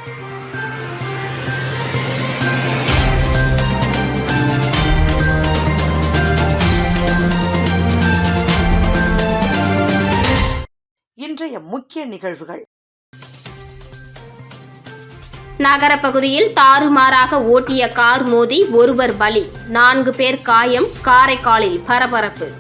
இன்றைய முக்கிய நிகழ்வுகள். நகர பகுதியில் தாறுமாறாக ஓட்டிய கார் மோதி ஒருவர் பலி, 4 பேர் காயம். காரைக்காலில் பரபரப்பு.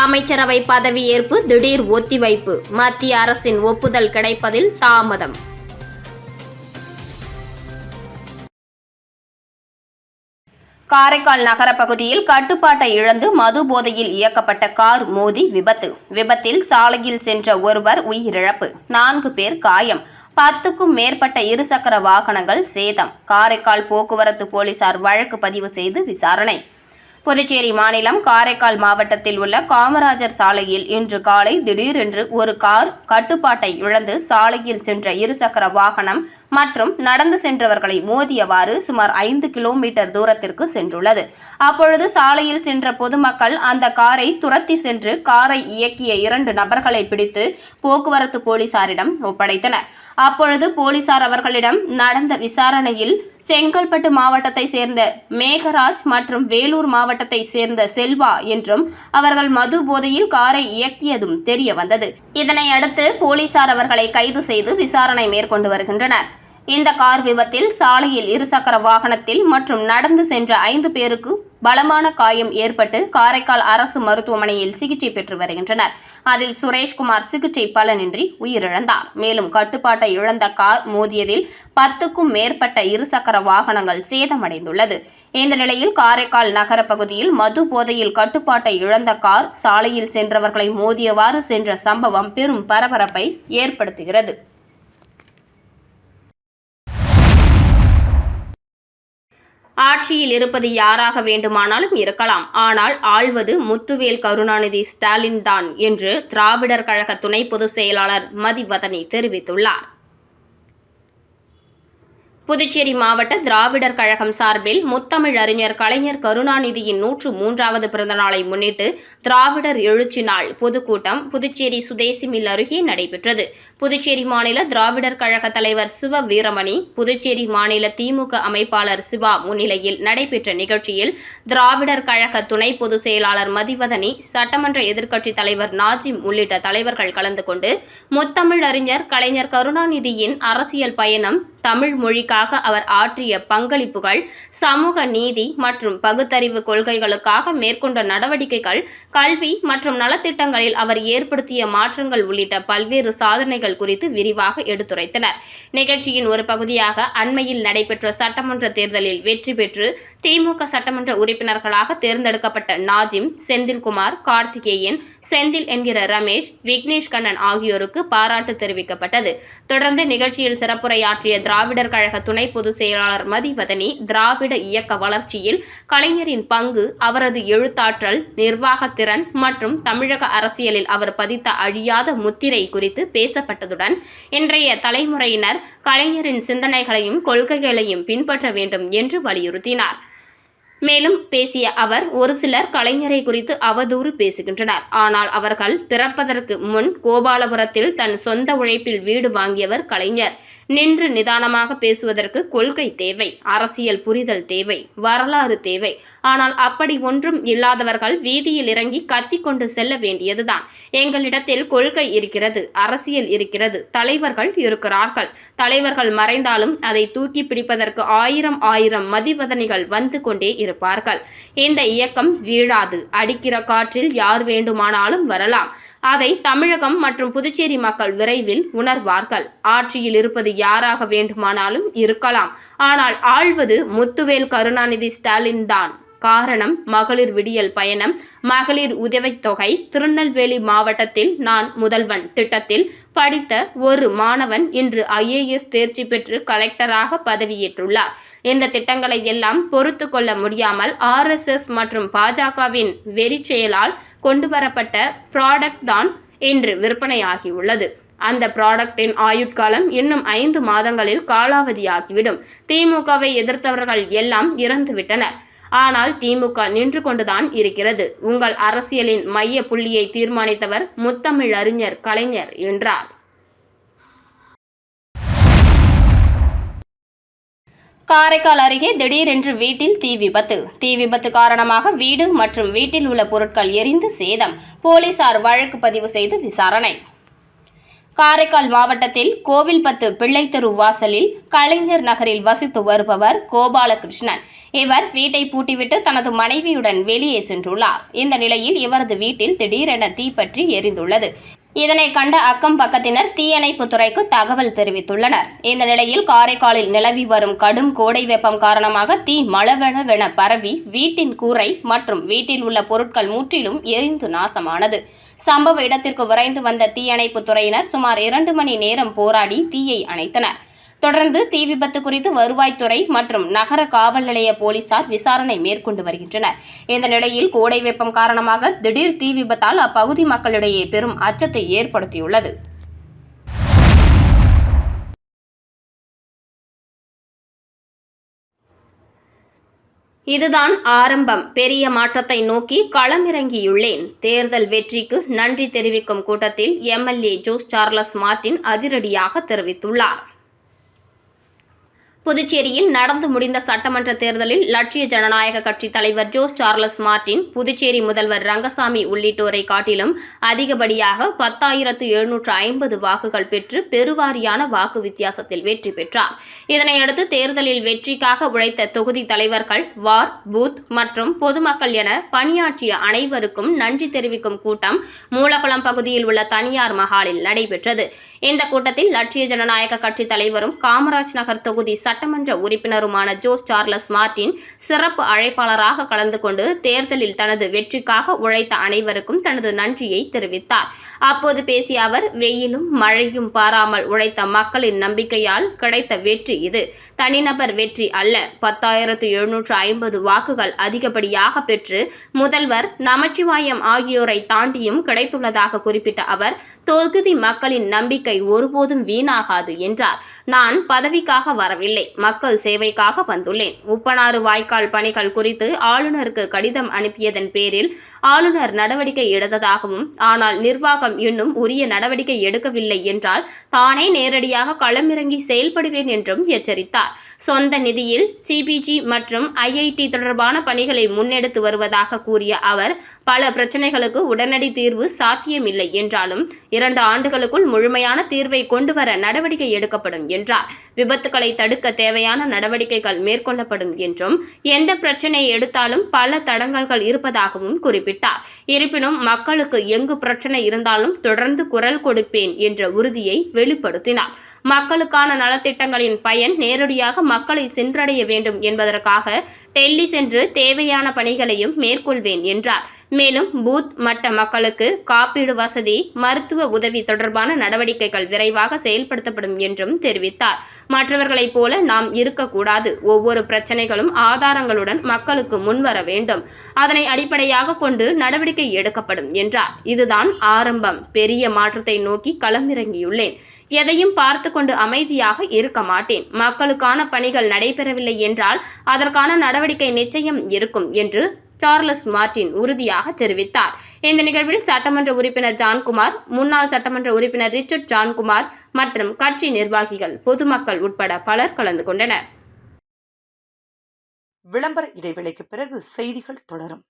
அமைச்சரவை பதவியேற்பு திடீர் ஒத்திவைப்பு, மத்திய அரசின் ஒப்புதல் கிடைப்பதில் தாமதம். காரைக்கால் நகர பகுதியில் கட்டுப்பாட்டை இழந்து மது போதையில் இயக்கப்பட்ட கார் மோதி விபத்தில் சாலையில் சென்ற ஒருவர் உயிரிழப்பு, 4 பேர் காயம். 10க்கும் மேற்பட்ட இருசக்கர வாகனங்கள் சேதம். காரைக்கால் போக்குவரத்து போலீசார் வழக்கு பதிவு செய்து விசாரணை. புதுச்சேரி மாநிலம் காரைக்கால் மாவட்டத்தில் உள்ள காமராஜர் சாலையில் இன்று காலை திடீரென்று ஒரு கார் கட்டுப்பாட்டை இழந்து சாலையில் சென்ற இருசக்கர வாகனம் மற்றும் நடந்து சென்றவர்களை மோதியவாறு சுமார் 5 கிலோமீட்டர் தூரத்திற்கு சென்றுள்ளது. அப்பொழுது சாலையில் சென்ற பொதுமக்கள் அந்த காரை துரத்தி சென்று காரை இயக்கிய 2 நபர்களை பிடித்து போக்குவரத்து போலீசாரிடம் ஒப்படைத்தனர். அப்பொழுது போலீசார் அவர்களிடம் நடந்த விசாரணையில் செங்கல்பட்டு மாவட்டத்தை சேர்ந்த மேகராஜ் மற்றும் வேலூர் மாவட்டத்தை சேர்ந்த செல்வா என்றும் அவர்கள் மது போதையில் காரை இயக்கியதும் தெரிய வந்தது. இதனை அடுத்து போலீசார் அவர்களை கைது செய்து விசாரணை மேற்கொண்டு வருகின்றனர். இந்த கார் விபத்தில் சாலையில் இருசக்கர வாகனத்தில் மற்றும் நடந்து சென்ற 5 பேருக்கு பலமான காயம் ஏற்பட்டு காரைக்கால் அரசு மருத்துவமனையில் சிகிச்சை பெற்று வருகின்றனர். அதில் சுரேஷ்குமார் சிகிச்சை பலனின்றி உயிரிழந்தார். மேலும் கட்டுப்பாட்டை இழந்த கார் மோதியதில் 10க்கும் மேற்பட்ட இருசக்கர வாகனங்கள் சேதமடைந்துள்ளது. இந்த நிலையில் காரைக்கால் நகர பகுதியில் மது போதையில் கட்டுப்பாட்டை இழந்த கார் சாலையில் சென்றவர்களை மோதியவாறு சென்ற சம்பவம் பெரும் பரபரப்பை ஏற்படுத்துகிறது. ஆட்சியில் இருப்பது யாராக வேண்டுமானாலும் இருக்கலாம், ஆனால் ஆள்வது முத்துவேல் கருணாநிதி ஸ்டாலின் தான் என்று திராவிடர் கழக துணை பொதுச் செயலாளர் மதிவதனி தெரிவித்துள்ளார். புதுச்சேரி மாவட்ட திராவிடர் கழகம் சார்பில் முத்தமிழ் அறிஞர் கலைஞர் கருணாநிதியின் 103வது பிறந்தநாளை முன்னிட்டு திராவிடர் எழுச்சி நாள் பொதுக்கூட்டம் புதுச்சேரி சுதேசி மில் அருகே நடைபெற்றது. புதுச்சேரி மாநில திராவிடர் கழக தலைவர் சிவ வீரமணி, புதுச்சேரி மாநில திமுக அமைப்பாளர் சிவா முன்னிலையில் நடைபெற்ற நிகழ்ச்சியில் திராவிடர் கழக துணை பொதுச் செயலாளர் மதிவதனி, சட்டமன்ற எதிர்க்கட்சித் தலைவர் நாஜிம் உள்ளிட்ட தலைவர்கள் கலந்து கொண்டு முத்தமிழ் அறிஞர் கலைஞர் கருணாநிதியின் அரசியல் பயணம், தமிழ் மொழிக்காக அவர் ஆற்றிய பங்களிப்புகள், சமூக நீதி மற்றும் பகுத்தறிவு கொள்கைகளுக்காக மேற்கொண்ட நடவடிக்கைகள், கல்வி மற்றும் நலத்திட்டங்களில் அவர் ஏற்படுத்திய மாற்றங்கள் உள்ளிட்ட பல்வேறு சாதனைகள் குறித்து விரிவாக எடுத்துரைத்தனர். நிகழ்ச்சியின் ஒரு பகுதியாக அண்மையில் நடைபெற்ற சட்டமன்ற தேர்தலில் வெற்றி பெற்று திமுக சட்டமன்ற உறுப்பினர்களாக தேர்ந்தெடுக்கப்பட்ட நாஜிம், செந்தில்குமார், கார்த்திகேயன், செந்தில் என்கிற ரமேஷ், விக்னேஷ் கண்ணன் ஆகியோருக்கு பாராட்டு தெரிவிக்கப்பட்டது. தொடர்ந்து நிகழ்ச்சியில் சிறப்புரையாற்றிய திராவிடர் கழக துணை பொதுச் செயலாளர் மதிவதனி, திராவிட இயக்க வளர்ச்சியில் கலைஞரின் பங்கு, அவரது எழுத்தாற்றல், நிர்வாகத்திறன் மற்றும் தமிழக அரசியலில் அவர் பதித்த அழியாத முத்திரை குறித்து பேசப்பட்டதுடன் இன்றைய தலைமுறையினர் கலைஞரின் சிந்தனைகளையும் கொள்கைகளையும் பின்பற்ற வேண்டும் என்று வலியுறுத்தினார். மேலும் பேசிய அவர், ஒரு சிலர் கலைஞரை குறித்து அவதூறு பேசுகின்றனர். ஆனால் அவர்கள் பிறப்பதற்கு முன் கோபாலபுரத்தில் தன் சொந்த உழைப்பில் வீடு வாங்கியவர் கலைஞர். நின்று நிதானமாக பேசுவதற்கு கொள்கை தேவை, அரசியல் புரிதல் தேவை, வரலாறு தேவை. ஆனால் அப்படி ஒன்றும் இல்லாதவர்கள் வீதியில் இறங்கி கத்திக்கொண்டு செல்ல வேண்டியதுதான். எங்களிடத்தில் கொள்கை இருக்கிறது, அரசியல் இருக்கிறது, தலைவர்கள் இருக்கிறார்கள். தலைவர்கள் மறைந்தாலும் அதை தூக்கி பிடிப்பதற்கு ஆயிரம் மதிவதனிகள் வந்து கொண்டே இருப்பார்கள். இந்த இயக்கம் வீழாது. அடிக்கிற காற்றில் யார் வேண்டுமானாலும் வரலாம். அதை தமிழகம் மற்றும் புதுச்சேரி மக்கள் விரைவில் உணர்வார்கள். ஆட்சியில் இருப்பது யாராக வேண்டுமானாலும் இருக்கலாம், ஆனால் ஆள்வது முத்துவேல் கருணாநிதி ஸ்டாலின் தான். காரணம், மகளிர் விடியல் பயணம், மகளிர் உதவித்தொகை. திருநெல்வேலி மாவட்டத்தில் நான் முதல்வன் திட்டத்தில் படித்த ஒரு மாணவன் இன்று IAS தேர்ச்சி பெற்று கலெக்டராக பதவியேற்றுள்ளார். இந்த திட்டங்களை எல்லாம் பொறுத்து கொள்ள முடியாமல் RSS மற்றும் பாஜகவின் வெறி செயலால் கொண்டுவரப்பட்ட ப்ராடக்ட் தான் இன்று விற்பனையாகியுள்ளது. அந்த ப்ராடக்டின் ஆயுட்காலம் இன்னும் 5 மாதங்களில் காலாவதியாகிவிடும். திமுகவை எதிர்த்தவர்கள் எல்லாம் இறந்துவிட்டனர். ஆனால் திமுக நின்று கொண்டுதான் இருக்கிறது. உங்கள் அரசியலின் மைய புள்ளியை தீர்மானித்தவர் முத்தமிழறிஞர் கலைஞர் என்றார். காரைக்கால் அருகே திடீரென்று வீட்டில் தீ விபத்து. தீ விபத்து காரணமாக வீடு மற்றும் வீட்டில் உள்ள பொருட்கள் எரிந்து சேதம். போலீசார் வழக்கு பதிவு செய்து விசாரணை. காரைக்கால் மாவட்டத்தில் கோவில்பத்து பிள்ளைத்தெரு வாசலில் கலைஞர் நகரில் வசித்து வருபவர் கோபாலகிருஷ்ணன். இவர் வீட்டை பூட்டிவிட்டு தனது மனைவியுடன் வெளியே சென்றுள்ளார். இந்த நிலையில் இவரது வீட்டில் திடீரென தீப்பற்றி எரிந்துள்ளது. இதனை கண்ட அக்கம் பக்கத்தினர் தீயணைப்புத் துறைக்கு தகவல் தெரிவித்துள்ளனர். இந்த நிலையில் காரைக்காலில் நிலவி வரும் கடும் கோடை வெப்பம் காரணமாக தீ மளவென பரவி வீட்டின் கூரை மற்றும் வீட்டில் உள்ள பொருட்கள் முற்றிலும் எரிந்து நாசமானது. சம்பவ இடத்திற்கு விரைந்து வந்த தீயணைப்புத் துறையினர் சுமார் 2 மணி நேரம் போராடி தீயை அணைத்தனர். தொடர்ந்து தீ விபத்து குறித்து வருவாய்த்துறை மற்றும் நகர காவல் நிலைய போலீசார் விசாரணை மேற்கொண்டு வருகின்றனர். இந்த நிலையில் கோடை வெப்பம் காரணமாக திடீர் தீ விபத்தால் அப்பகுதி மக்களிடையே பெரும் அச்சத்தை ஏற்படுத்தியுள்ளது. இதுதான் ஆரம்பம். பெரிய மாற்றத்தை நோக்கி களமிறங்கியுள்ளேன். தேர்தல் வெற்றிக்கு நன்றி தெரிவிக்கும் கூட்டத்தில் எம்எல்ஏ ஜோஸ் சார்லஸ் மார்டின் அதிரடியாக தெரிவித்துள்ளார். புதுச்சேரியில் நடந்து முடிந்த சட்டமன்ற தேர்தலில் லட்சிய ஜனநாயக கட்சி தலைவர் ஜோஸ் சார்லஸ் மார்டின் புதுச்சேரி முதல்வர் ரங்கசாமி உள்ளிட்டோரை காட்டிலும் அதிகப்படியாக 10,750 வாக்குகள் பெற்று பெருவாரியான வாக்கு வித்தியாசத்தில் வெற்றி பெற்றார். இதனையடுத்து தேர்தலில் வெற்றிக்காக உழைத்த தொகுதி தலைவர்கள், வார்டு, பூத் மற்றும் பொதுமக்கள் என பணியாற்றிய அனைவருக்கும் நன்றி தெரிவிக்கும் கூட்டம் மூலகுளம் பகுதியில் உள்ள தனியார் மஹாலில் நடைபெற்றது. இந்த கூட்டத்தில் லட்சிய ஜனநாயக கட்சி தலைவரும் காமராஜ் நகர் தொகுதி சட்டமன்ற உறுப்பினருமான ஜோஸ் சார்லஸ் மார்டின் சிறப்பு அழைப்பாளராக கலந்து கொண்டு தேர்தலில் தனது வெற்றிக்காக உழைத்த அனைவருக்கும் தனது நன்றியை தெரிவித்தார். அப்போது பேசிய அவர், வெயிலும் மழையும் பாராமல் உழைத்த மக்களின் நம்பிக்கையால் கிடைத்த வெற்றி இது. தனிநபர் வெற்றி அல்ல. 10,750 வாக்குகள் அதிகப்படியாக பெற்று முதல்வர், நமச்சிவாயம் ஆகியோரை தாண்டியும் கிடைத்துள்ளதாக குறிப்பிட்ட அவர், தொகுதி மக்களின் நம்பிக்கை ஒருபோதும் வீணாகாது என்றார். நான் பதவிக்காக வரவில்லை, மக்கள் சேவைக்காக வந்துள்ளேன். உப்பனாறு வாய்க்கால் பணிகள் குறித்து ஆளுநருக்கு கடிதம் அனுப்பியதன் பேரில் ஆளுநர் நடவடிக்கை எடுத்ததாகவும், ஆனால் நிர்வாகம் இன்னும் உரிய நடவடிக்கை எடுக்கவில்லை என்றால் தானே நேரடியாக களமிறங்கி செயல்படுவேன் என்றும் எச்சரித்தார். சொந்த நிதியில் சிபிஜி மற்றும் ஐஐடி தொடர்பான பணிகளை முன்னெடுத்து வருவதாக கூறிய அவர், பல பிரச்சனைகளுக்கு உடனடி தீர்வு சாத்தியமில்லை என்றாலும் 2 ஆண்டுகளுக்குள் முழுமையான தீர்வை கொண்டுவர நடவடிக்கை எடுக்கப்படும் என்றார். விபத்துக்களை தடுக்க தேவையான நடவடிக்கைகள் மேற்கொள்ளப்படும் என்றும், எந்த பிரச்சனையை எடுத்தாலும் பல தடங்கல்கள் இருப்பதாகவும் குறிப்பிட்டார். இருப்பினும் மக்களுக்கு எங்கு பிரச்சனை இருந்தாலும் தொடர்ந்து குரல் கொடுப்பேன் என்ற உறுதியை வெளிப்படுத்தினார். மக்களுக்கான நலத்திட்டங்களின் பயன் நேரடியாக மக்களை சென்றடைய வேண்டும் என்பதற்காக டெல்லி சென்று தேவையான பணிகளையும் மேற்கொள்வேன் என்றார். மேலும் பூத் மட்ட மக்களுக்கு காப்பீடு வசதி, மருத்துவ உதவி தொடர்பான நடவடிக்கைகள் விரைவாக செயல்படுத்தப்படும் என்றும் தெரிவித்தார். மற்றவர்களைப் போல நாம் இருக்கக்கூடாது. ஒவ்வொரு பிரச்சனைகளும் ஆதாரங்களுடன் மக்களுக்கு முன்வர வேண்டும். அதனை அடிப்படையாக கொண்டு நடவடிக்கை எடுக்கப்படும் என்றார். இதுதான் ஆரம்பம். பெரிய மாற்றத்தை நோக்கி களமிறங்கியுள்ளேன். எதையும் பார்த்து கொண்டு அமைதியாக இருக்க மாட்டேன். மக்களுக்கான பணிகள் நடைபெறவில்லை என்றால் அதற்கான நடவடிக்கை நிச்சயம் இருக்கும் என்று சார்லஸ் மார்டின் உறுதியாக தெரிவித்தார். இந்த நிகழ்வில் சட்டமன்ற உறுப்பினர் ஜான்குமார், முன்னாள் சட்டமன்ற உறுப்பினர் ரிச்சர்ட் ஜான்குமார் மற்றும் கட்சி நிர்வாகிகள், பொதுமக்கள் உட்பட பலர் கலந்து கொண்டனர். விளம்பர இடைவேளைக்கு பிறகு செய்திகள் தொடரும்.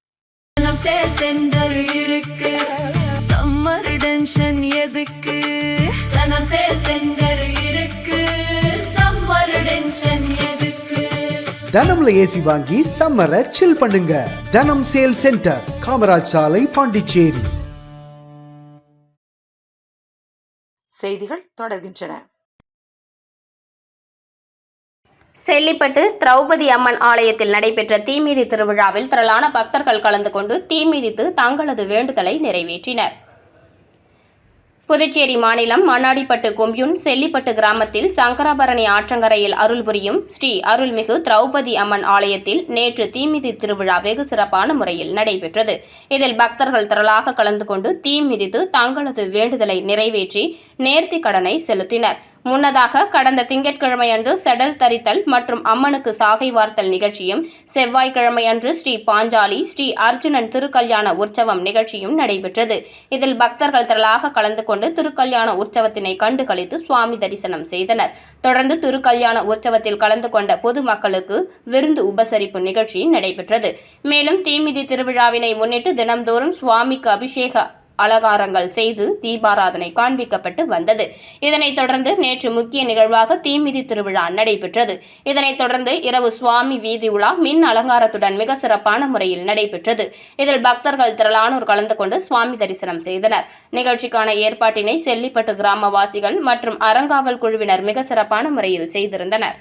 தனம்ல ஏசி வாங்கி சம்மரை சில் பண்ணுங்க. தனம் சேல் சென்டர், காமராஜ் சாலை, பாண்டிச்சேரி. செய்திகள் தொடர்கின்றன. செல்லிப்பட்டு திரௌபதி அம்மன் ஆலயத்தில் நடைபெற்ற தீமிதி திருவிழாவில் திரளான பக்தர்கள் கலந்து கொண்டு தீமிதித்து தங்களது வேண்டுதலை நிறைவேற்றினர். புதுச்சேரி மாநிலம் மண்ணாடிப்பட்டு கொம்யூன் செல்லிப்பட்டு கிராமத்தில் சங்கராபரணி ஆற்றங்கரையில் அருள் புரியும் ஸ்ரீ அருள்மிகு திரௌபதி அம்மன் ஆலயத்தில் நேற்று தீமிதி திருவிழா வெகு சிறப்பான முறையில் நடைபெற்றது. இதில் பக்தர்கள் திரளாக கலந்து கொண்டு தீ மிதித்து தங்களது வேண்டுதலை நிறைவேற்றி நேர்த்தி கடனை செலுத்தினர். முன்னதாக கடந்த திங்கட்கிழமை அன்று செடல் தரித்தல் மற்றும் அம்மனுக்கு சாகை வார்த்தல் நிகழ்ச்சியும், செவ்வாய்க்கிழமை அன்று ஸ்ரீ பாஞ்சாலி ஸ்ரீ அர்ஜுனன் திருக்கல்யாண உற்சவம் நிகழ்ச்சியும் நடைபெற்றது. இதில் பக்தர்கள் திரளாக கலந்து கொண்டு திருக்கல்யாண உற்சவத்தினை கண்டு களித்து சுவாமி தரிசனம் செய்தனர். தொடர்ந்து திருக்கல்யாண உற்சவத்தில் கலந்து கொண்ட பொதுமக்களுக்கு விருந்து உபசரிப்பு நிகழ்ச்சி நடைபெற்றது. மேலும் தீமிதி திருவிழாவினை முன்னிட்டு தினம்தோறும் சுவாமிக்கு அபிஷேக அலங்காரங்கள் செய்து தீபாராதனை காண்பிக்கப்பட்டு வந்தது. இதனைத் தொடர்ந்து நேற்று முக்கிய நிகழ்வாக தீமிதி திருவிழா நடைபெற்றது. இதனைத் தொடர்ந்து இரவு சுவாமி வீதி உலா மின் அலங்காரத்துடன் மிக சிறப்பான முறையில் நடைபெற்றது. இதில் பக்தர்கள் திரளானோர் கலந்து கொண்டு சுவாமி தரிசனம் செய்தனர். நிகழ்ச்சிக்கான ஏற்பாட்டினை செல்லிப்பட்டு கிராமவாசிகள் மற்றும் அறங்காவல் குழுவினர் மிக சிறப்பான முறையில் செய்திருந்தனர்.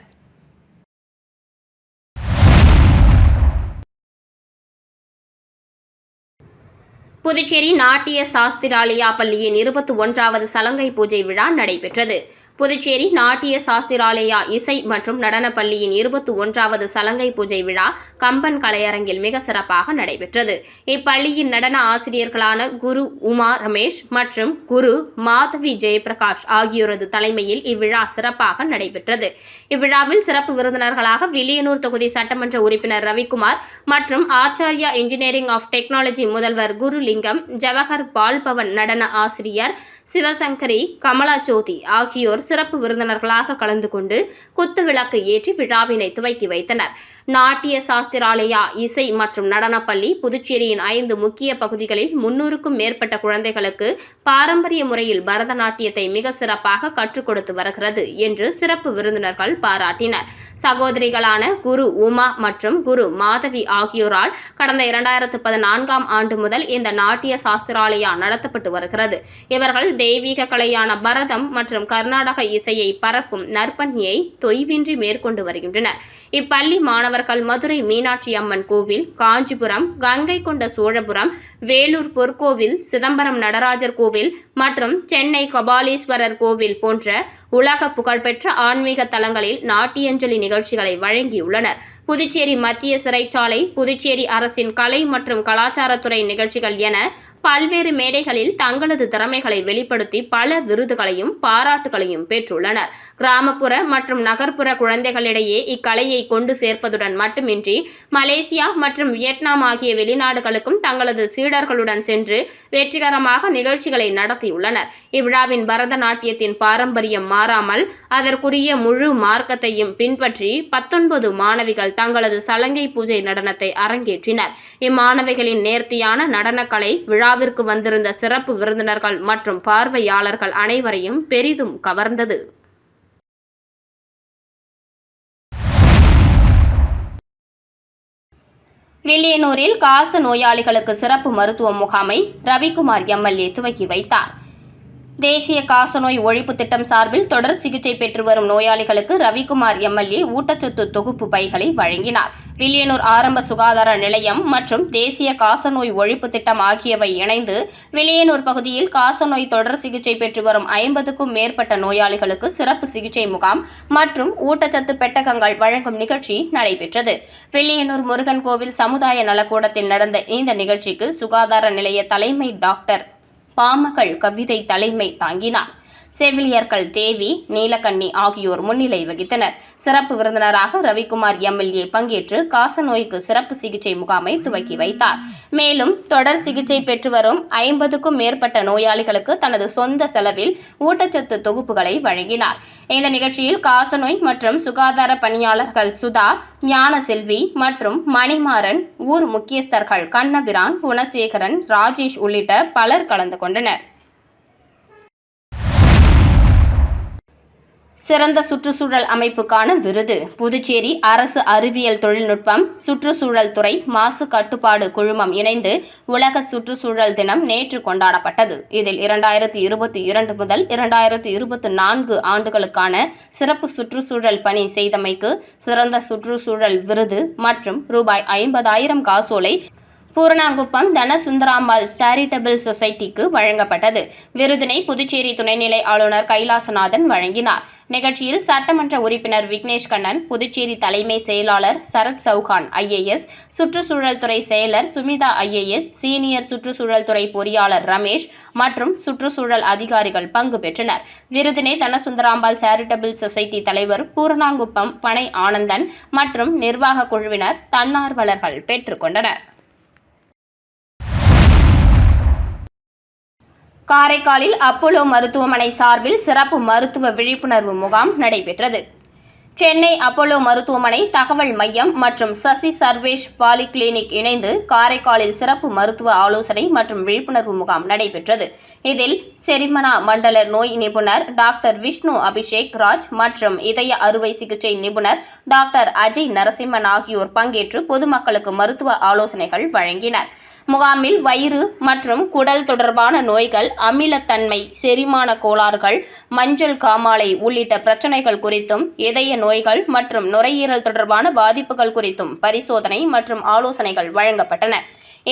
புதுச்சேரி நாட்டிய சாஸ்திராலயா பள்ளியின் 21வது சலங்கை பூஜை விழா நடைபெற்றது. புதுச்சேரி நாட்டிய சாஸ்திராலயா இசை மற்றும் நடன பள்ளியின் 21வது சலங்கை பூஜை விழா கம்பன் கலையரங்கில் மிக சிறப்பாக நடைபெற்றது. இப்பள்ளியின் நடன ஆசிரியர்களான குரு உமா ரமேஷ் மற்றும் குரு மாதவி ஜெயபிரகாஷ் ஆகியோரது தலைமையில் இவ்விழா சிறப்பாக நடைபெற்றது. இவ்விழாவில் சிறப்பு விருந்தினர்களாக வில்லியனூர் தொகுதி சட்டமன்ற உறுப்பினர் ரவிக்குமார் மற்றும் ஆச்சார்யா இன்ஜினியரிங் ஆஃப் டெக்னாலஜி முதல்வர் குருலிங்கம், ஜவஹர் பால்பவன் நடன ஆசிரியர் சிவசங்கரி, கமலா ஜோதி ஆகியோர் சிறப்பு விருந்தினர்களாக கலந்து கொண்டு குத்து விளக்கு ஏற்றி விழாவினை துவக்கி வைத்தனர். நாட்டிய சாஸ்திராலயா இசை மற்றும் நடனப்பள்ளி புதுச்சேரியின் 5 முக்கிய பகுதிகளில் 300க்கும் மேற்பட்ட குழந்தைகளுக்கு பாரம்பரிய முறையில் பரதநாட்டியத்தை மிக சிறப்பாக கற்றுக் கொடுத்து வருகிறது என்று சிறப்பு விருந்தினர்கள் பாராட்டினர். சகோதரிகளான குரு உமா மற்றும் குரு மாதவி ஆகியோரால் கடந்த 2014ஆம் ஆண்டு முதல் இந்த நாட்டிய சாஸ்திராலயா நடத்தப்பட்டு வருகிறது. இவர்கள் தெய்வீக கலையான பரதம் மற்றும் கர்நாடக இசையை பரப்பும் நற்பணியை தொய்வின்றி மேற்கொண்டு வருகின்றனர். இப்பள்ளி மாணவர்கள் மதுரை மீனாட்சி அம்மன் கோவில், காஞ்சிபுரம் கங்கை கொண்ட சோழபுரம், வேலூர் பொற்கோவில், சிதம்பரம் நடராஜர் கோவில் மற்றும் சென்னை கபாலீஸ்வரர் கோவில் போன்ற உலக புகழ்பெற்ற ஆன்மீக தலங்களில் நாட்டியஞ்சலி நிகழ்ச்சிகளை வழங்கியுள்ளனர். புதுச்சேரி மத்திய சிறைச்சாலை, புதுச்சேரி அரசின் கலை மற்றும் கலாச்சாரத்துறை நிகழ்ச்சிகள் என பல்வேறு மேடைகளில் தங்களது திறமைகளை வெளிப்படுத்தி பல விருதுகளையும் பாராட்டுகளையும் பெற்றுள்ளனர். கிராமப்புற மற்றும் நகர்ப்புற குழந்தைகளிடையே இக்கலையை கொண்டு சேர்ப்பதுடன் மட்டுமின்றி மலேசியா மற்றும் வியட்நாம் ஆகிய வெளிநாடுகளுக்கும் தங்களது சீடர்களுடன் சென்று வெற்றிகரமாக நிகழ்ச்சிகளை நடத்தியுள்ளனர். இவ்விழாவின் பரதநாட்டியத்தின் பாரம்பரியம் மாறாமல் அதற்குரிய முழு மார்க்கத்தையும் பின்பற்றி 19 மாணவிகள் தங்களது சலங்கை பூஜை நடனத்தை அரங்கேற்றினர். இம்மாணவிகளின் நேர்த்தியான நடனக்கலை விழாவிற்கு வந்திருந்த சிறப்பு விருந்தினர்கள் மற்றும் பார்வையாளர்கள் அனைவரையும் பெரிதும் கவர்ந்தது. வில்லியனூரில் காச நோயாளிகளுக்கு சிறப்பு மருத்துவ முகாமை ரவிக்குமார் எம்எல்ஏ துவக்கி வைத்தார். தேசிய காசநோய் ஒழிப்பு திட்டம் சார்பில் தொடர் சிகிச்சை பெற்று வரும் நோயாளிகளுக்கு ரவிக்குமார் எம்எல்ஏ ஊட்டச்சத்து தொகுப்பு பைகளை வழங்கினார். வில்லியனூர் ஆரம்ப சுகாதார நிலையம் மற்றும் தேசிய காசநோய் ஒழிப்பு திட்டம் ஆகியவை இணைந்து வில்லியனூர் பகுதியில் காசநோய் தொடர் சிகிச்சை பெற்று வரும் 50க்கும் மேற்பட்ட நோயாளிகளுக்கு சிறப்பு சிகிச்சை முகாம் மற்றும் ஊட்டச்சத்து பெட்டகங்கள் வழங்கும் நிகழ்ச்சி நடைபெற்றது. வில்லியனூர் முருகன் கோவில் சமுதாய நலக்கூடத்தில் நடந்த இந்த நிகழ்ச்சிக்கு சுகாதார நிலைய தலைமை டாக்டர் பாமகள் கவிதை தலைமை தாங்கினார். செவிலியர்கள் தேவி, நீலக்கண்ணி ஆகியோர் முன்னிலை வகித்தனர். சிறப்பு விருந்தினராக ரவிக்குமார் எம்எல்ஏ பங்கேற்று காசநோய்க்கு சிறப்பு சிகிச்சை முகாமை துவக்கி வைத்தார். மேலும் தொடர் சிகிச்சை பெற்று வரும் 50க்கும் மேற்பட்ட நோயாளிகளுக்கு தனது சொந்த செலவில் ஊட்டச்சத்து தொகுப்புகளை வழங்கினார். இந்த நிகழ்ச்சியில் காசநோய் மற்றும் சுகாதார பணியாளர்கள் சுதா, ஞானசெல்வி மற்றும் மணிமாறன், ஊர் முக்கியஸ்தர்கள் கண்ணபிரான், குணசேகரன், ராஜேஷ் உள்ளிட்ட பலர் கலந்து கொண்டனர். சிறந்த சுற்றுச்சூழல் அமைப்புக்கான விருது புதுச்சேரி அரசு அறிவியல் தொழில்நுட்பம் சுற்றுச்சூழல் துறை மாசு கட்டுப்பாடு குழுமம் இணைந்து உலக சுற்றுச்சூழல் தினம் நேற்று கொண்டாடப்பட்டது. இதில் 2022 முதல் 2024 ஆண்டுகளுக்கான சிறப்பு சுற்றுச்சூழல் பணி செய்தமைக்கு சிறந்த சுற்றுச்சூழல் விருது மற்றும் ரூபாய் 50,000 காசோலை பூரணாங்குப்பம் தனசுந்தராம்பாள் சேரிட்டபிள் சொசைட்டிக்கு வழங்கப்பட்டது. விருதினை புதுச்சேரி துணைநிலை ஆளுநர் கைலாசநாதன் வழங்கினார். நிகழ்ச்சியில் சட்டமன்ற உறுப்பினர் விக்னேஷ் கண்ணன், புதுச்சேரி தலைமை செயலாளர் சரத் சௌகான் IAS, சுற்றுச்சூழல் துறை செயலர் சுமிதா IAS, சீனியர் சுற்றுச்சூழல் துறை பொறியாளர் ரமேஷ் மற்றும் சுற்றுச்சூழல் அதிகாரிகள் பங்கு பெற்றனர். விருதினை தனசுந்தராம்பாள் சேரிட்டபிள் சொசைட்டி தலைவர் பூரணாங்குப்பம் பனை ஆனந்தன் மற்றும் நிர்வாக குழுவினர், தன்னார்வலர்கள் பெற்றுக்கொண்டனர். காரைக்காலில் அப்போலோ மருத்துவமனை சார்பில் சிறப்பு மருத்துவ விழிப்புணர்வு முகாம் நடைபெற்றது. சென்னை அப்போலோ மருத்துவமனை தகவல் மையம் மற்றும் சசி சர்வேஷ் பாலிகிளினிக் இணைந்து காரைக்காலில் சிறப்பு மருத்துவ ஆலோசனை மற்றும் விழிப்புணர்வு முகாம் நடைபெற்றது. இதில் செரிமனா மண்டல நோய் நிபுணர் டாக்டர் விஷ்ணு அபிஷேக் ராஜ் மற்றும் இதய அறுவை சிகிச்சை நிபுணர் டாக்டர் அஜய் நரசிம்மன் ஆகியோர் பங்கேற்று பொதுமக்களுக்கு மருத்துவ ஆலோசனைகள் வழங்கினர். முகாமில் வயிறு மற்றும் குடல் தொடர்பான நோய்கள், அமிலத்தன்மை, செரிமான கோளாறுகள், மஞ்சள் காமாலை உள்ளிட்ட பிரச்சினைகள் குறித்தும், இதய நோய்கள் மற்றும் நுரையீரல் தொடர்பான பாதிப்புகள் குறித்தும் பரிசோதனை மற்றும் ஆலோசனைகள் வழங்கப்பட்டன.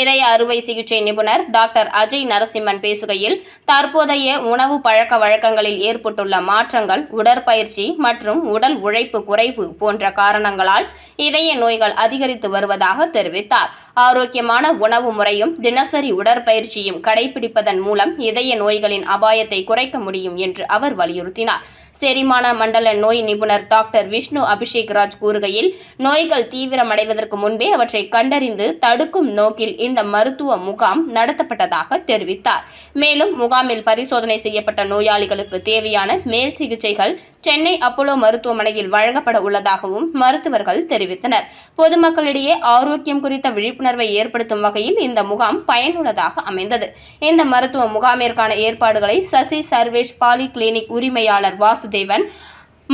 இதய அறுவை சிகிச்சை நிபுணர் டாக்டர் அஜய் நரசிம்மன் பேசுகையில், தற்போதைய உணவு பழக்க வழக்கங்களில் ஏற்பட்டுள்ள மாற்றங்கள், உடற்பயிற்சி மற்றும் உடல் உழைப்பு குறைவு போன்ற காரணங்களால் இதய நோய்கள் அதிகரித்து வருவதாக தெரிவித்தார். ஆரோக்கியமான உணவு முறையும் தினசரி உடற்பயிற்சியும் கடைபிடிப்பதன் மூலம் இதய நோய்களின் அபாயத்தை குறைக்க முடியும் என்று அவர் வலியுறுத்தினார். செரிமான மண்டல நோய் நிபுணர் டாக்டர் விஷ்ணு அபிஷேக் ராஜ் கூறுகையில், நோய்கள் தீவிரமடைவதற்கு முன்பே அவற்றை கண்டறிந்து தடுக்கும் நோக்கில் இந்த மருத்துவ முகாம் நடத்தப்பட்டதாக தெரிவித்தார். மேலும் முகாமில் பரிசோதனை செய்யப்பட்ட நோயாளிகளுக்கு தேவையான மேல் சிகிச்சைகள் சென்னை அப்போலோ மருத்துவமனையில் வழங்கப்பட உள்ளதாகவும் மருத்துவர்கள் தெரிவித்தனர். பொதுமக்களிடையே ஆரோக்கியம் குறித்த விழிப்புணர்வை ஏற்படுத்தும் வகையில் இந்த முகாம் பயனுள்ளதாக அமைந்தது. இந்த மருத்துவ முகாமிற்கான ஏற்பாடுகளை சசி சர்வேஷ் பாலிகிளினிக் உரிமையாளர் வாசுதேவன்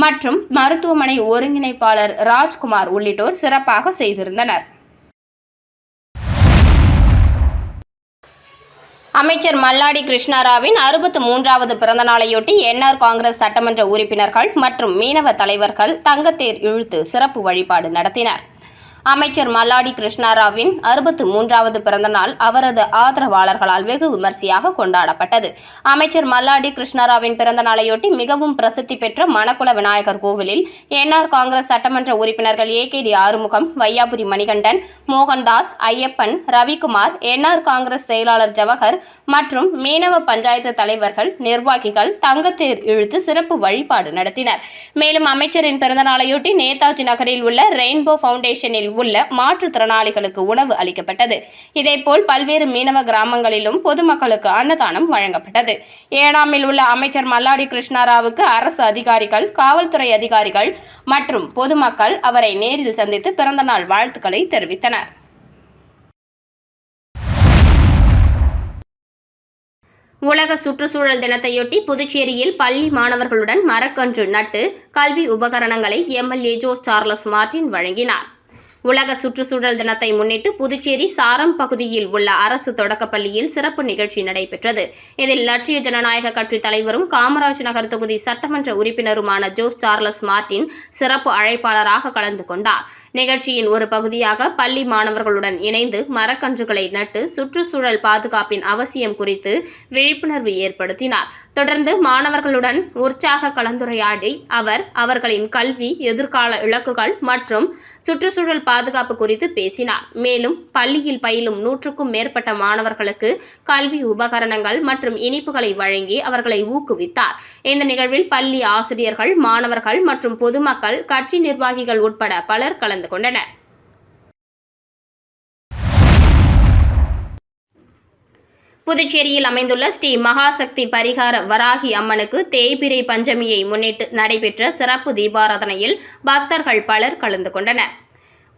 மற்றும் மருத்துவமனை ஒருங்கிணைப்பாளர் ராஜ்குமார் உள்ளிட்டோர் சிறப்பாக செய்திருந்தனர். அமைச்சர் மல்லாடி கிருஷ்ணாராவின் 63வது பிறந்தநாளையொட்டி NR காங்கிரஸ் சட்டமன்ற உறுப்பினர்கள் மற்றும் மீனவ தலைவர்கள் தங்கத்தேர் இழுத்து சிறப்பு வழிபாடு நடத்தினர். அமைச்சர் மல்லாடி கிருஷ்ணாராவின் 63வது பிறந்தநாள் அவரது ஆதரவாளர்களால் வெகு விமர்சையாக கொண்டாடப்பட்டது. அமைச்சர் மல்லாடி கிருஷ்ணாராவின் பிறந்த நாளையொட்டி மிகவும் பிரசித்தி பெற்ற மணக்குள விநாயகர் கோவிலில் NR காங்கிரஸ் சட்டமன்ற உறுப்பினர்கள் AKD ஆறுமுகம், வையாபுரி மணிகண்டன், மோகன்தாஸ், ஐயப்பன், ரவிக்குமார், NR காங்கிரஸ் செயலாளர் ஜவஹர் மற்றும் மீனவ பஞ்சாயத்து தலைவர்கள், நிர்வாகிகள் தங்கத்தேர் இழுத்து சிறப்பு வழிபாடு நடத்தினர். மேலும் அமைச்சரின் பிறந்த நாளையொட்டி நேதாஜி நகரில் உள்ள ரெயின்போ பவுண்டேஷனில் உள்ள மாற்றுத்திறனாளிகளுக்கு உணவு அளிக்கப்பட்டது. இதேபோல் பல்வேறு மீனவ கிராமங்களிலும் பொதுமக்களுக்கு அன்னதானம் வழங்கப்பட்டது. ஏனாமில் உள்ள அமைச்சர் மல்லாடி கிருஷ்ணாராவுக்கு அரசு அதிகாரிகள், காவல்துறை அதிகாரிகள் மற்றும் பொதுமக்கள் அவரை நேரில் சந்தித்து பிறந்தநாள் வாழ்த்துக்களை தெரிவித்தனர். உலக சுற்றுச்சூழல் தினத்தையொட்டி புதுச்சேரியில் பள்ளி மாணவர்களுடன் மரக்கன்று நட்டு கல்வி உபகரணங்களை MLA ஜோஸ் சார்லஸ் மார்டின் வழங்கினார். உலக சுற்றுச்சூழல் தினத்தை முன்னிட்டு புதுச்சேரி சாரம் பகுதியில் உள்ள அரசு தொடக்கப்பள்ளியில் சிறப்பு நிகழ்ச்சி நடைபெற்றது. இதில் லட்சிய ஜனநாயக கட்சி தலைவரும் காமராஜ் நகர் தொகுதி சட்டமன்ற உறுப்பினருமான ஜோஸ் சார்லஸ் மார்டின் சிறப்பு அழைப்பாளராக கலந்து கொண்டார். நிகழ்ச்சியின் ஒரு பகுதியாக பள்ளி மாணவர்களுடன் இணைந்து மரக்கன்றுகளை நட்டு சுற்றுச்சூழல் பாதுகாப்பின் அவசியம் குறித்து விழிப்புணர்வு ஏற்படுத்தினார். தொடர்ந்து மாணவர்களுடன் உற்சாக கலந்துரையாடி அவர் அவர்களின் கல்வி, எதிர்கால இலக்குகள் மற்றும் சுற்றுச்சூழல் பாதுகாப்பு குறித்து பேசினார். மேலும் பள்ளியில் பயிலும் 100க்கும் மேற்பட்ட மாணவர்களுக்கு கல்வி உபகரணங்கள் மற்றும் இனிப்புகளை வழங்கி அவர்களை ஊக்குவித்தார். இந்த நிகழ்வில் பள்ளி ஆசிரியர்கள், மாணவர்கள் மற்றும் பொதுமக்கள், கட்சி நிர்வாகிகள் உட்பட பலர் கலந்து கொண்டனர். புதுச்சேரியில் அமைந்துள்ள ஸ்ரீ மகாசக்தி பரிகார வராகி அம்மனுக்கு தேய்பிறை பஞ்சமியை முன்னிட்டு நடைபெற்ற சிறப்பு தீபாராதனையில் பக்தர்கள் பலர் கலந்து கொண்டனர்.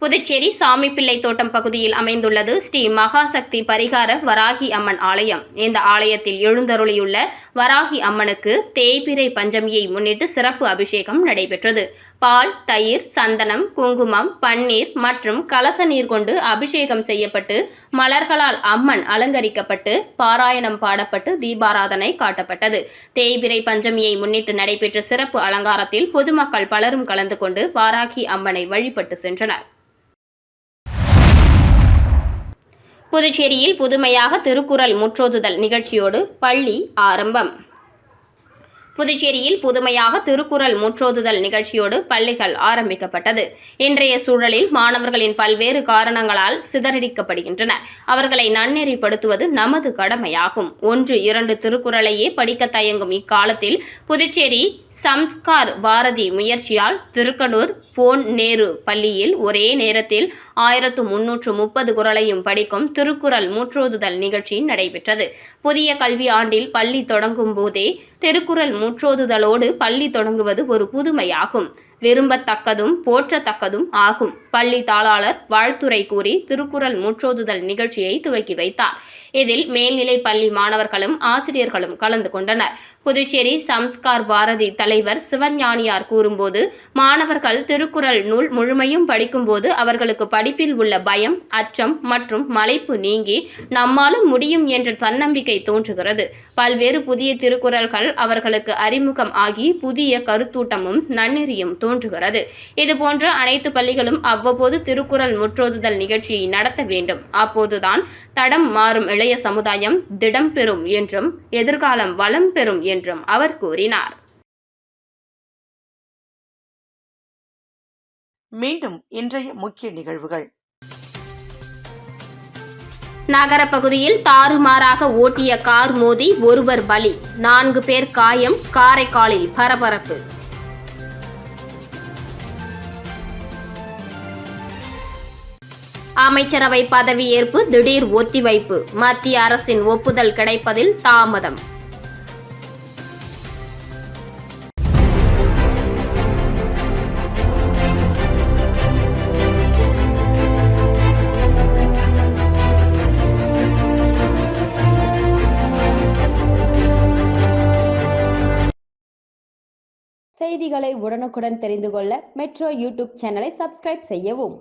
புதுச்சேரி சாமிப்பிள்ளை தோட்டம் பகுதியில் அமைந்துள்ளது ஸ்ரீ மகாசக்தி பரிகார வராகி அம்மன் ஆலயம். இந்த ஆலயத்தில் எழுந்தருளியுள்ள வராகி அம்மனுக்கு தேய்பிறை பஞ்சமியை முன்னிட்டு சிறப்பு அபிஷேகம் நடைபெற்றது. பால், தயிர், சந்தனம், குங்குமம், பன்னீர் மற்றும் கலச நீர் கொண்டு அபிஷேகம் செய்யப்பட்டு மலர்களால் அம்மன் அலங்கரிக்கப்பட்டு பாராயணம் பாடப்பட்டு தீபாராதனை காட்டப்பட்டது. தேய்பிறை பஞ்சமியை முன்னிட்டு நடைபெற்ற சிறப்பு அலங்காரத்தில் பொதுமக்கள் பலரும் கலந்து கொண்டு வாராகி அம்மனை வழிபட்டு சென்றனர். புதுச்சேரியில் புதுமையாக திருக்குறள் முற்றோதுதல் நிகழ்ச்சியோடு பள்ளி ஆரம்பம். புதுச்சேரியில் புதுமையாக திருக்குறள் முற்றோதுதல் நிகழ்ச்சியோடு பள்ளிகள் ஆரம்பிக்கப்பட்டது. இன்றைய சூழலில் மாணவர்களின் பல்வேறு காரணங்களால் சிதறடிக்கப்படுகின்றனர். அவர்களை நன்னெறிப்படுத்துவது நமது கடமையாகும். 1-2 திருக்குறளையே படிக்க தயங்கும் இக்காலத்தில் புதுச்சேரி சம்ஸ்கார் பாரதி முயற்சியால் திருக்கனூர் போன் நேரு பள்ளியில் ஒரே நேரத்தில் 1330 குறளையும் படிக்கும் திருக்குறள் முற்றோதுதல் நிகழ்ச்சி நடைபெற்றது. புதிய கல்வி ஆண்டில் பள்ளி தொடங்கும் போதே திருக்குறள் முற்றோதுதலோடு பள்ளி தொடங்குவது ஒரு புதுமையாகும். விரும்பத்தக்கதும் போற்றத்தக்கதும் ஆகும். பள்ளி தாளாளர் வாழ்த்துரை கூறி திருக்குறள் முற்றோதுதல் நிகழ்ச்சியை துவக்கி வைத்தார். இதில் மேல்நிலை பள்ளி மாணவர்களும் ஆசிரியர்களும் கலந்து கொண்டனர். புதுச்சேரி சம்ஸ்கார் பாரதி தலைவர் சிவஞானியார் கூறும்போது, மாணவர்கள் திருக்குறள் நூல் முழுமையும் படிக்கும்போது அவர்களுக்கு படிப்பில் உள்ள பயம், அச்சம் மற்றும் மலைப்பு நீங்கி நம்மாலும் முடியும் என்ற தன்னம்பிக்கை தோன்றுகிறது. பல்வேறு புதிய திருக்குறள்கள் அவர்களுக்கு அறிமுகம் ஆகி புதிய கருத்தூட்டமும் நன்னெறியும் தோன்றுகிறது. இதுபோன்ற அனைத்து பள்ளிகளும் அவ்வப்போது திருக்குறள் முற்றோதுதல் நிகழ்ச்சியை நடத்த வேண்டும். அப்போதுதான் தடம் மாறும் இளைய சமுதாயம் திடம் பெறும் என்றும் எதிர்காலம் வளம் பெறும் என்றும் அவர் கூறினார். மீண்டும் இன்றைய முக்கிய நிகழ்வுகள். நகர பகுதியில் தாறுமாறாக ஓட்டிய கார் மோதி ஒருவர் பலி, 4 பேர் காயம். காரைக்காலில் பரபரப்பு. அமைச்சரவை பதவியேற்பு திடீர் ஒத்திவைப்பு, மத்திய அரசின் ஒப்புதல் கிடைப்பதில் தாமதம். செய்திகளை உடனுக்குடன் தெரிந்து கொள்ள மெட்ரோ யூடியூப் சேனலை சப்ஸ்கிரைப் செய்யவும்.